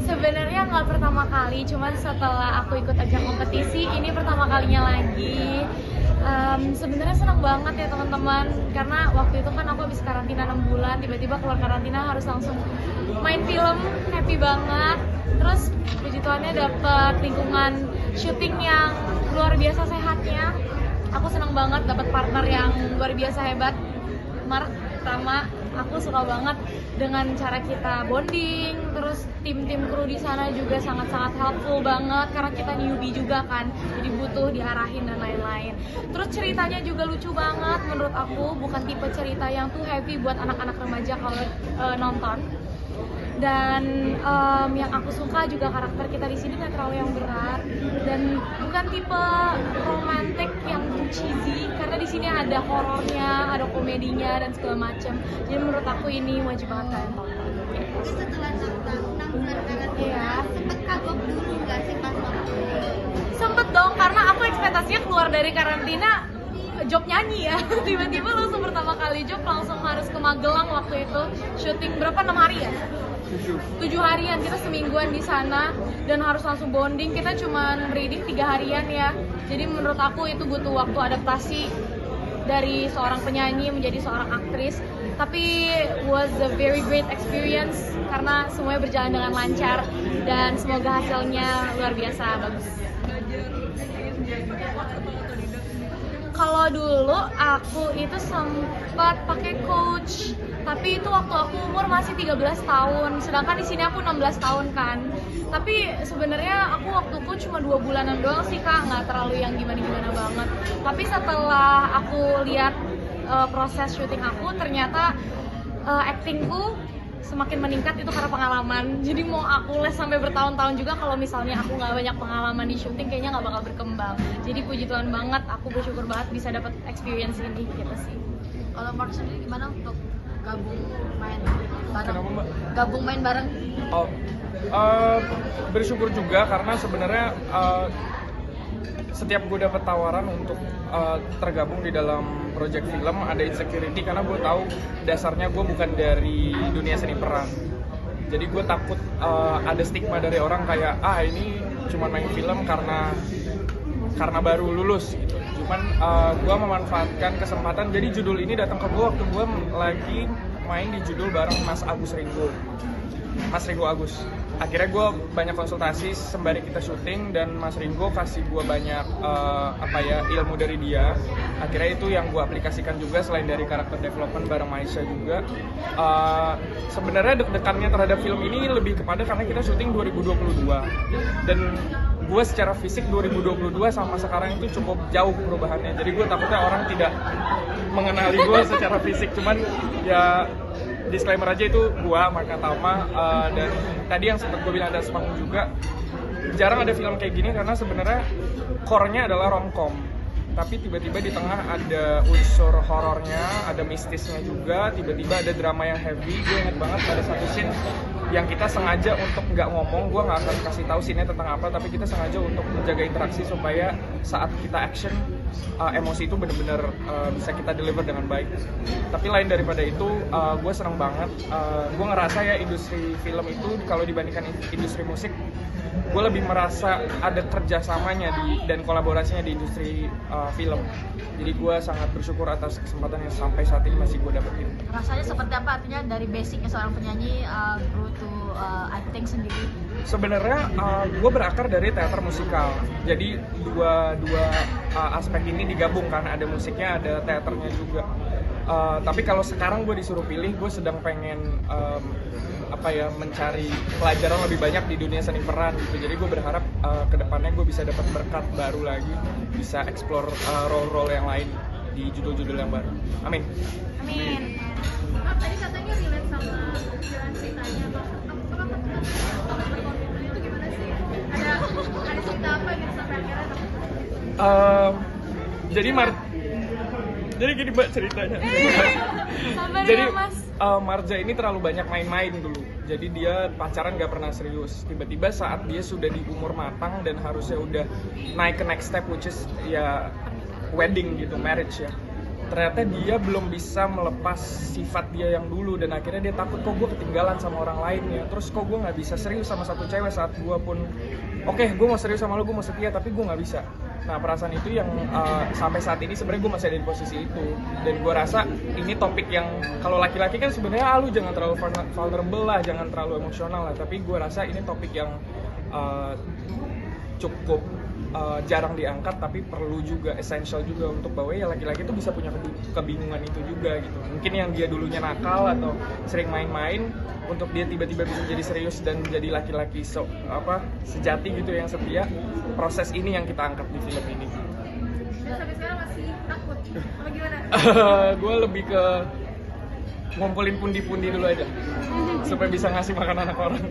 Sebenarnya nggak pertama kali, cuman setelah aku ikut ajang kompetisi, ini pertama kalinya lagi. Sebenarnya senang banget ya teman-teman, karena waktu itu kan aku habis karantina 6 bulan, tiba-tiba keluar karantina harus langsung main film, happy banget. Terus puji Tuhannya dapet lingkungan syuting yang luar biasa sehatnya. Aku senang banget dapat partner yang luar biasa hebat. Mark pertama, aku suka banget dengan cara kita bonding, terus tim-tim kru di sana juga sangat-sangat helpful banget karena kita newbie juga kan, jadi butuh diarahin dan lain-lain. Terus ceritanya juga lucu banget menurut aku, bukan tipe cerita yang tuh heavy buat anak-anak remaja kalau nonton. Dan yang aku suka juga karakter kita di sini nggak terlalu yang berat dan bukan tipe romantik yang cheesy, karena di sini ada horornya, ada komedinya dan segala macam. Jadi menurut aku ini wajib banget kalian tonton. Jadi setelah 6 bulan karantina, sempet kagok dulu nggak sih pas waktu? Sempet dong, karena aku ekspektasinya keluar dari karantina job nyanyi ya. Tiba-tiba langsung pertama kali job langsung harus ke Magelang waktu itu. Syuting berapa? 6 hari ya? 7 harian, kita semingguan di sana dan harus langsung bonding. Kita cuma reading 3 harian ya. Jadi menurut aku itu butuh waktu adaptasi dari seorang penyanyi menjadi seorang aktris. Tapi was a very great experience karena semuanya berjalan dengan lancar dan semoga hasilnya luar biasa bagus. Kalau dulu aku itu sempat pakai coach, tapi itu waktu aku umur masih 13 tahun, sedangkan di sini aku 16 tahun kan. Tapi sebenarnya aku waktu coach cuma 2 bulanan doang sih Kak, nggak terlalu yang gimana-gimana banget. Tapi setelah aku lihat proses syuting aku, ternyata actingku semakin meningkat itu karena pengalaman. Jadi mau aku les sampai bertahun-tahun juga, kalau misalnya aku nggak banyak pengalaman di syuting kayaknya nggak bakal berkembang. Jadi puji Tuhan banget, aku bersyukur banget bisa dapat experience ini gitu sih. Kalau Mark sendiri gimana untuk gabung main bareng? Kenapa Mbak? Gabung main bareng? Oh, bersyukur juga karena sebenarnya setiap gue dapet tawaran untuk tergabung di dalam project film ada insecurity karena gue tahu dasarnya gue bukan dari dunia seni peran. Jadi gue takut ada stigma dari orang kayak ini cuma main film karena baru lulus gitu. Cuman gue memanfaatkan kesempatan, jadi judul ini datang ke gue waktu gue lagi main di judul bareng Mas Ringo Agus. Akhirnya gue banyak konsultasi sembari kita syuting dan Mas Ringo kasih gue banyak ilmu dari dia. Akhirnya itu yang gue aplikasikan juga selain dari karakter development bareng Maisha juga. Sebenarnya deg-degannya terhadap film ini lebih kepada karena kita syuting 2022 dan gue secara fisik 2022 sama sekarang itu cukup jauh perubahannya. Jadi gue takutnya orang tidak mengenali gue secara fisik, cuman ya disclaimer aja itu gua Mark Tama, dan tadi yang sempat gue bilang ada sepanggung juga, jarang ada film kayak gini karena sebenarnya core-nya adalah romcom, tapi tiba-tiba di tengah ada unsur horornya, ada mistisnya juga, tiba-tiba ada drama yang heavy. Gue inget banget ada satu scene yang kita sengaja untuk nggak ngomong, gue nggak akan kasih tahu scene-nya tentang apa, tapi kita sengaja untuk menjaga interaksi supaya saat kita action emosi itu benar-benar bisa kita deliver dengan baik. Tapi lain daripada itu, gue senang banget. Gue ngerasa ya industri film itu kalau dibandingkan industri musik, gue lebih merasa ada kerjasamanya dan kolaborasinya di industri film. Jadi gue sangat bersyukur atas kesempatan yang sampai saat ini masih gue dapetin. Rasanya seperti apa? Artinya dari basicnya seorang penyanyi grow to acting sendiri. Sebenarnya gue berakar dari teater musikal. Jadi dua aspek ini digabungkan, ada musiknya, ada teaternya juga. Tapi kalau sekarang gue disuruh pilih, gue sedang pengen mencari pelajaran lebih banyak di dunia seni peran gitu. Jadi gue berharap kedepannya gue bisa dapat berkat baru lagi, bisa explore role-role yang lain di judul-judul yang baru. Amin. Amin. Tadi katanya relate sama ceritanya, apa Jadi jadi gini Mbak ceritanya. Sabar Jadi ya Mas. Marja ini terlalu banyak main-main dulu. Jadi dia pacaran gak pernah serius. Tiba-tiba saat dia sudah di umur matang dan harusnya udah naik ke next step, which is ya wedding gitu, marriage ya. Ternyata dia belum bisa melepas sifat dia yang dulu dan akhirnya dia takut kok gue ketinggalan sama orang lain ya. Terus kok gue nggak bisa serius sama satu cewek saat gue pun oke, gue mau serius sama lo, gue mau setia, tapi gue nggak bisa. Nah perasaan itu yang sampai saat ini sebenarnya gue masih ada di posisi itu. Dan gue rasa ini topik yang kalau laki-laki kan sebenarnya lu jangan terlalu vulnerable lah, jangan terlalu emosional lah. Tapi gue rasa ini topik yang cukup jarang diangkat, tapi perlu juga, essential juga untuk bahwa ya laki-laki itu bisa punya kebingungan itu juga gitu. Mungkin yang dia dulunya nakal atau sering main-main, untuk dia tiba-tiba bisa jadi serius dan jadi laki-laki sejati gitu yang setia. Proses ini yang kita angkat di film ini. Sampai sekarang masih takut. Apa gimana? Gue lebih ke ngumpulin pundi-pundi dulu aja supaya bisa ngasih makan anak orang.